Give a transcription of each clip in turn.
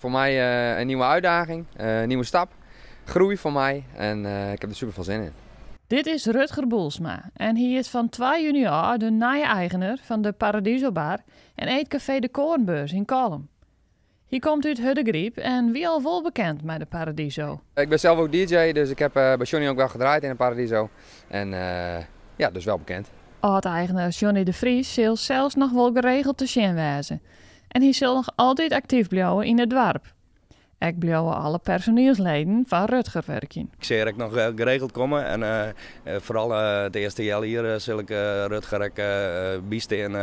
Voor mij een nieuwe uitdaging, een nieuwe stap, groei voor mij en ik heb er super veel zin in. Dit is Rutger Boelsma en hij is van 2 juni al de nieuwe eigenaar van de Paradiso Bar en eetcafé De Koornbeurs in Kolm. Hij komt uit Huddegriep en wie al wel bekend met de Paradiso. Ik ben zelf ook DJ, dus ik heb bij Johnny ook wel gedraaid in de Paradiso en ja, dus wel bekend. Oud-eigenaar Johnny de Vries zal zelfs nog wel geregeld te zien wezen. En hij zal nog altijd actief blijven in het dorp. Ik blijven alle personeelsleden van Rutger werken. Ik zie er nog geregeld komen en vooral het eerste jaar hier zal ik Rutger bijstaan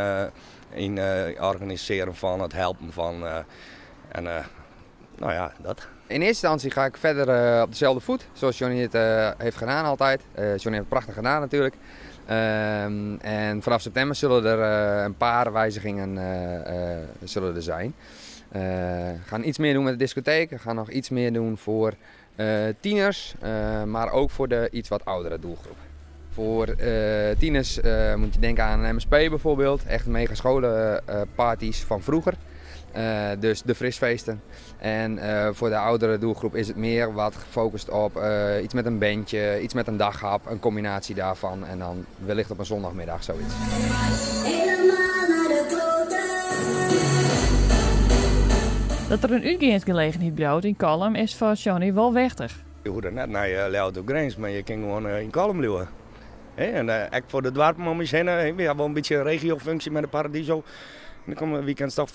in organiseren van het helpen van nou ja, dat. In eerste instantie ga ik verder op dezelfde voet, zoals Johnny het heeft gedaan altijd. Johnny heeft het prachtig gedaan natuurlijk. En vanaf september zullen er een paar wijzigingen zullen er zijn. We gaan iets meer doen met de discotheek, we gaan nog iets meer doen voor tieners, maar ook voor de iets wat oudere doelgroep. Voor tieners moet je denken aan een MSP bijvoorbeeld, echt mega scholenparties van vroeger. Dus de frisfeesten. En voor de oudere doelgroep is het meer wat gefocust op iets met een bandje, iets met een daghap, een combinatie daarvan. En dan wellicht op een zondagmiddag zoiets. Dat er een uitgaansgelegenheid blijft in Kolm is voor Johnny wel wichtig. Je hoeft er net naar Leeuwarden op Grens, maar je kan gewoon in Kolm blijven. En ik voor de dorpen om je heen, we hebben wel een beetje een regiofunctie met de Paradiso. Dan komen weekends toch 400-600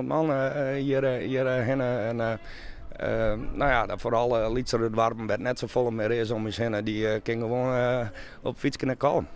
man hierheen. En nou ja, vooral Lietser het warm werd net zo vol meer is om je heen. Die kan gewoon op fiets naar Kolm.